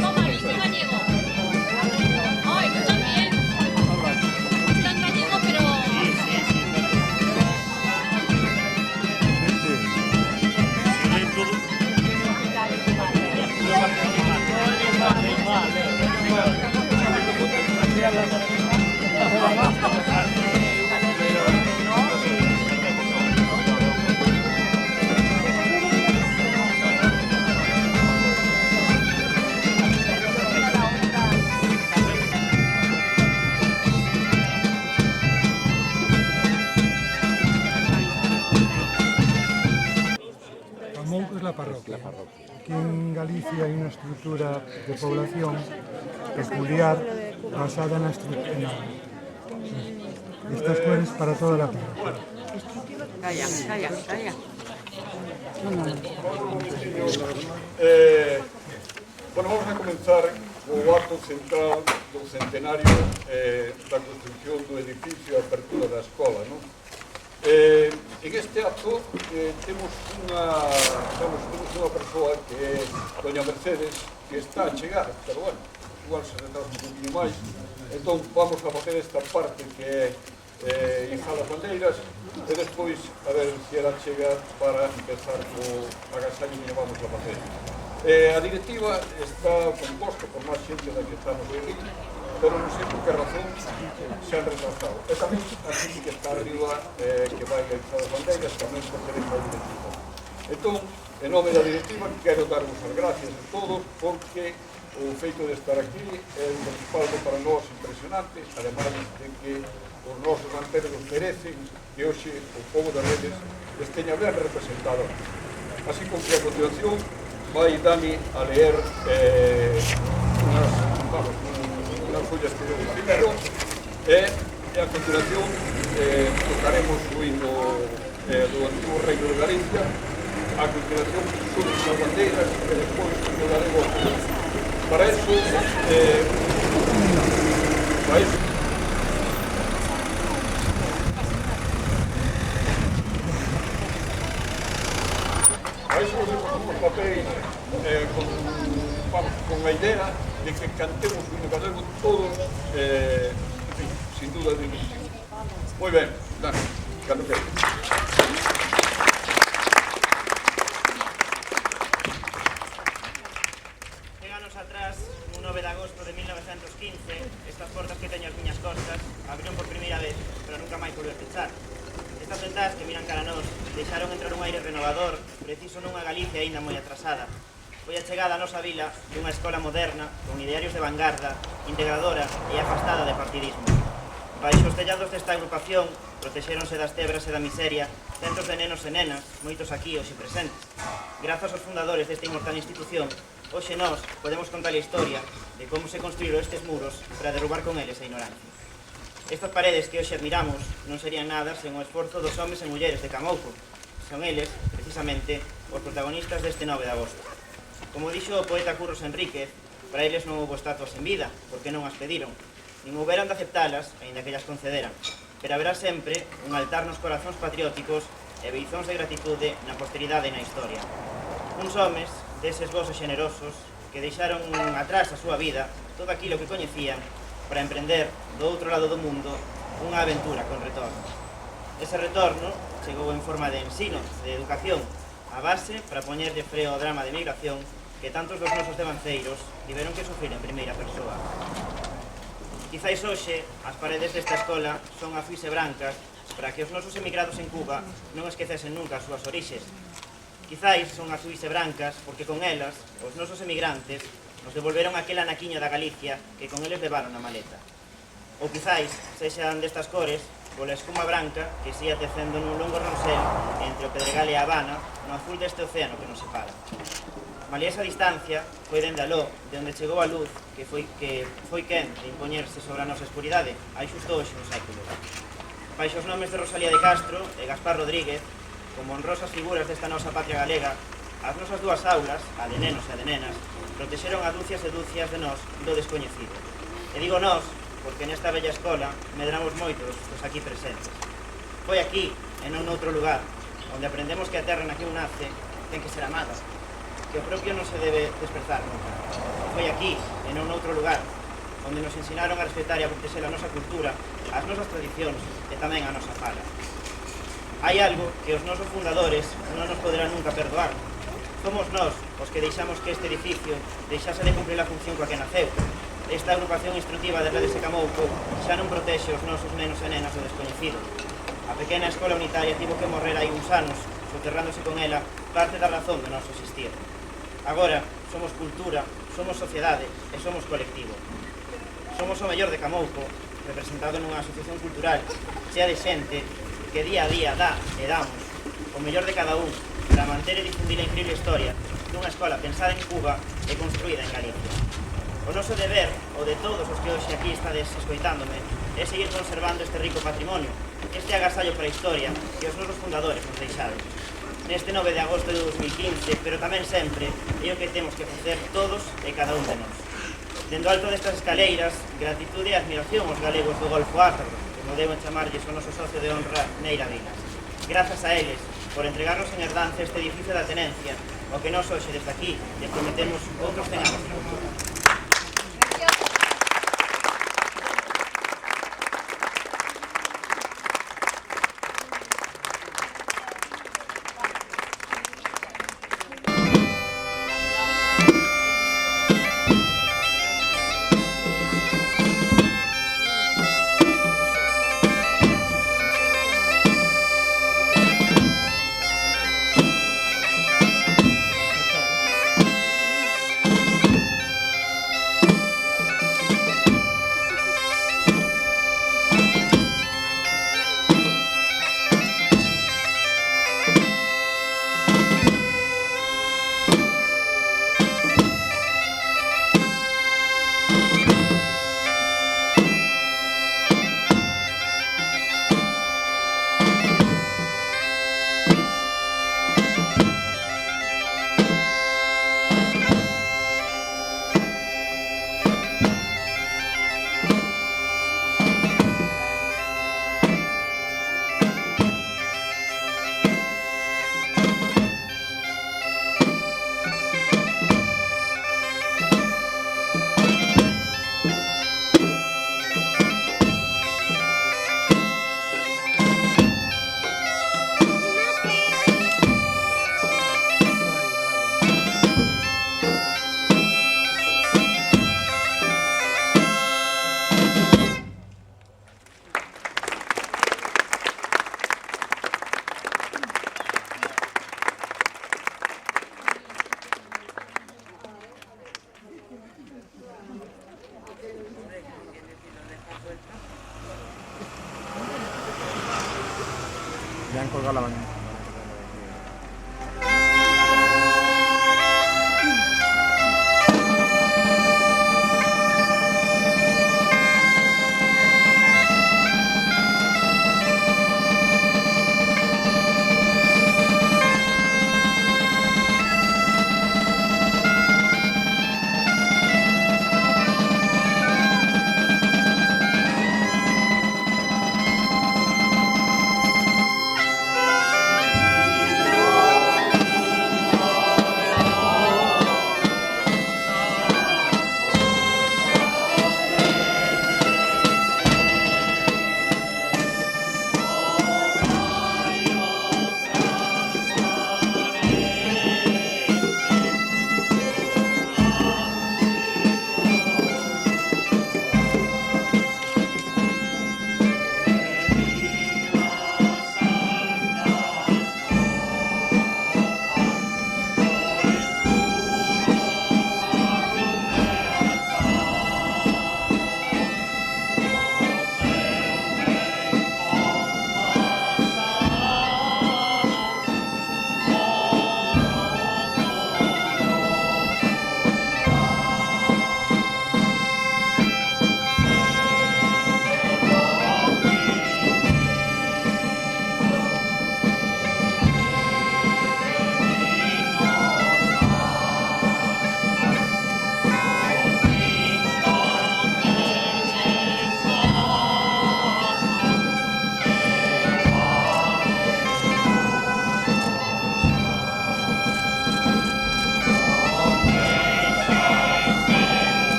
Toma, viste gallego. Ay, tú también. Tan gallego, pero... Amouco es la parroquia. Aquí en Galicia hay una estructura de población peculiar basada en la estructura. Esta escuela es para toda la parroquia. Calla. Bueno, vamos a comenzar o acto central do centenario da construcción do edificio e apertura da escola, non? En este acto temos unha persoa que é doña Mercedes, que está a chegar, pero bueno, igual se retrasa un poquinho máis. Entón vamos a facer esta parte que é izar as bandeiras e despois a ver se ela chega para empezar co agasallo que vamos a facer. A directiva está composta por máis xente da que estamos aquí, pero non sei por que razón se han retrasado. E tamén a xente que está arriba, que vai a izar as bandeiras, tamén pertenece á directiva. Entón, en nome da directiva, quero darvos as gracias a todos, porque o feito de estar aquí é un respaldo para nós impresionante, ademais de que os nosos manteros merecen que hoxe o povo de Redes esteña ben representado. Así como que a continuación vai Dani a leer unas follas que deu primero e a continuación tocaremos o himno do antigo reino de Galicia. A continuación son as bandeiras e despois o daremos. Para eso os papéis con a idea de que cantemos o himno galego todos, sin duda de ilusión. Moi ben, Dani, cando que. Anos atrás, un 9 de agosto de 1915, estas portas que teño as miñas costas abriron por primeira vez, pero nunca máis volver a pechar. Estas ventás que miran cara a nós deixaron entrar un aire renovador, preciso nunha Galicia aínda moi atrasada. Foi a chegada a nosa vila dunha escola moderna, con idearios de vanguarda, integradora e afastada de partidismo. Baixo os tellados desta agrupación, protexéronse das tebras e da miseria centos de nenos e nenas, moitos aquí hoxe presentes. Grazas aos fundadores desta inmortal institución, hoxe nós podemos contar a historia de como se construíron estes muros para derrubar con eles a ignorancia. Estas paredes que hoxe admiramos non serían nada sen o esforzo dos homes e mulleres de Camouco. Son eles, precisamente, os protagonistas deste 9 de agosto. Como dixo o poeta Curros Enríquez, para eles non houbo estatuas en vida, porque non as pediron, nin houberan de aceptalas, aínda que ellas concederan, pero haberá sempre un altar nos corazóns patrióticos e beizóns de gratitude na posteridade e na historia. Uns homes, deses vos xenerosos, que deixaron atrás a súa vida, todo aquilo que coñecían, para emprender do outro lado do mundo unha aventura con retorno. Ese retorno chegou en forma de ensino, de educación, a base para poñerlle freo ao drama de migración que tantos dos nosos devanceiros tiveron que sufrir en primeira persoa. Quizáis hoxe as paredes desta escola son azuis e brancas para que os nosos emigrados en Cuba non esquecesen nunca as súas orixes. Quizáis son azuis e brancas porque con elas os nosos emigrantes nos devolveron aquel anaquiño da Galicia que con eles levaron na maleta. Ou quizáis sexan destas cores pola espuma branca que siga tecendo nun longo ronsel entre o Pedregal e a Habana no azul deste océano que nos separa. Malia esa distancia, foi dende aló, de onde chegou a luz, que foi quen de impoñerse sobre a nosa escuridade, hai xusto hoxe un século. Baixo os nomes de Rosalía de Castro e Gaspar Rodríguez, como honrosas figuras desta nosa patria galega, as nosas dúas aulas, a de nenos e a de nenas, protexeron a dúcias e dúcias de nós do descoñecido. E digo nós, porque nesta bella escola medramos moitos dos aquí presentes. Foi aquí, e non noutro lugar, onde aprendemos que a terra na que un nace ten que ser amada, que o propio non se debe desprezar nunca. Foi aquí, e non noutro lugar, onde nos ensinaron a respetar e a protexer a nosa cultura, as nosas tradicións e tamén a nosa fala. Hai algo que os nosos fundadores non nos poderán nunca perdoar. Somos nós os que deixamos que este edificio deixase de cumprir a función coa que naceu. Esta agrupación instructiva de Redes de Camouco xa non protexe os nosos nenos e nenas do descoñecido. A pequena escola unitaria tivo que morrer hai uns anos, soterrándose con ela parte da razón do noso existir. Agora, somos cultura, somos sociedade e somos colectivo. Somos o mellor de Camouco, representado nunha asociación cultural chea de xente que día a día dá e damos o mellor de cada un para manter e difundir a increíble historia dunha escola pensada en Cuba e construída en Galicia. O noso deber, o de todos os que hoxe aquí estades escoitándome, é seguir conservando este rico patrimonio, este agasallo para a historia que os nosos fundadores nos deixaron. Neste 9 de agosto de 2015, pero tamén sempre, é o que temos que facer todos e cada un de nós. Dendo alto destas escaleiras, gratitude e admiración aos galegos do Golfo Átaro, como deben chamarlles o noso socio de honra, Neira Vilas. Grazas a eles por entregarnos en herdanza este edificio da tenencia, o que nós hoxe desde aquí lle prometemos outros 100 anos de futuro. Ya han colgado la bandera.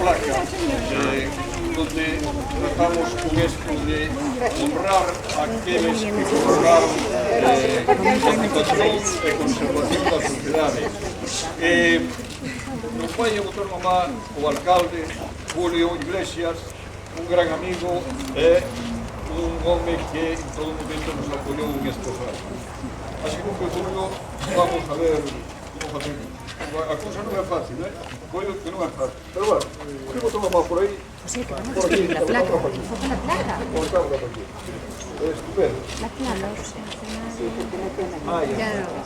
placa donde tratamos con esto de honrar a aqueles que colaboraron con a ocupación e conservación da sociedade. Nos vai a botar mamá o alcalde Julio Iglesias, un gran amigo e un home que en todo momento nos apoiou en estes anos. Así que, Julio, vamos a ver como facemos. A cousa non é fácil, coido que non é fácil. Pero bueno, que botou mamá por aí. José, que vamos a escribir la placa. Enfoca la placa. Por causa aquí. Estupendo. La placa. Ah, ya. Ya no.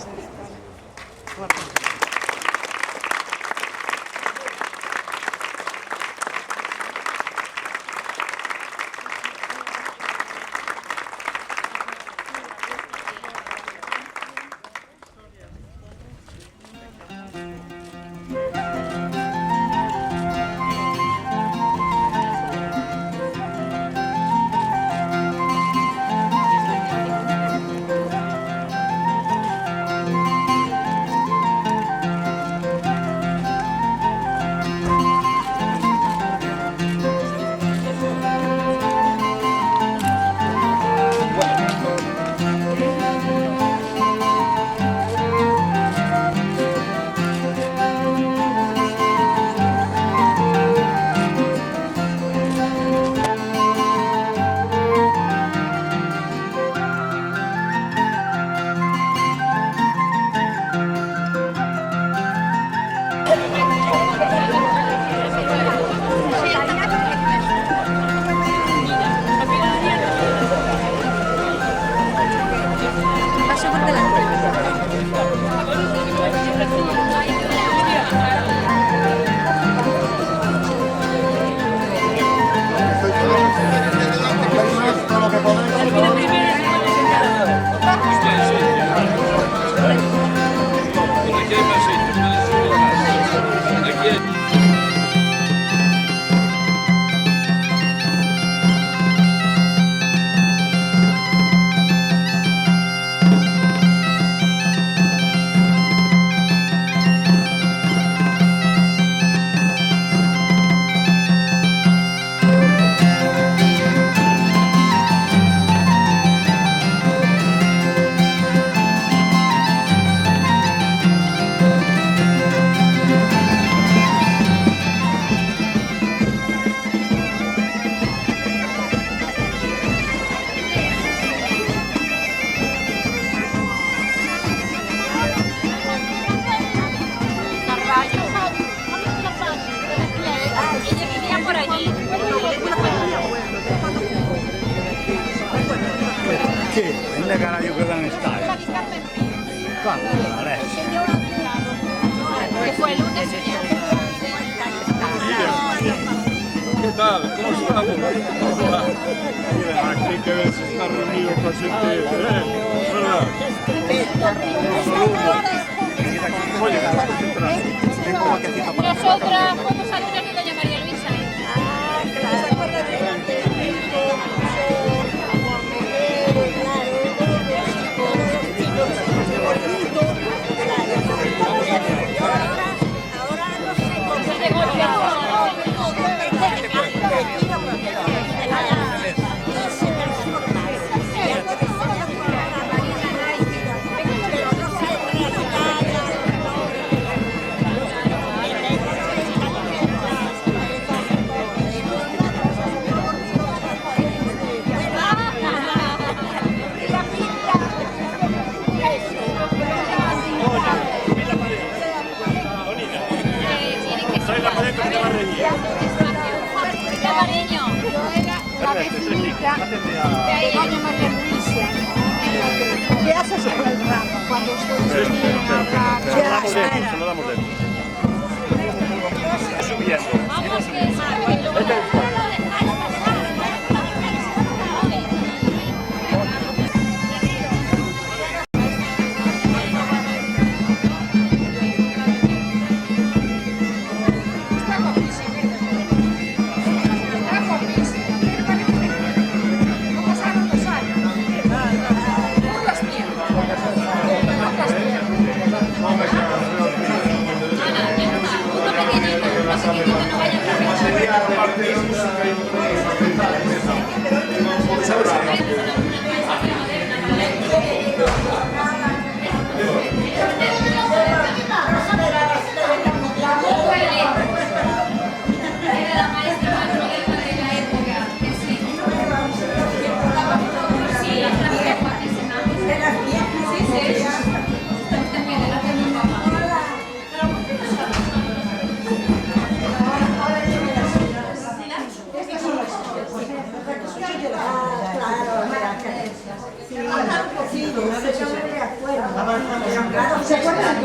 Que fue el lunes. ¿Qué tal? ¿Cómo estamos? Aquí que ves está reunido con gente, ¿verdad? Nosotras fuimos al lunes de doña María Luisa. Doña María Luisa, ¿qué haces con el ramo cuando ustedes vienen a hablar? Se lo damos dentro. Subiendo. Pasaron ¿Se acuerdan?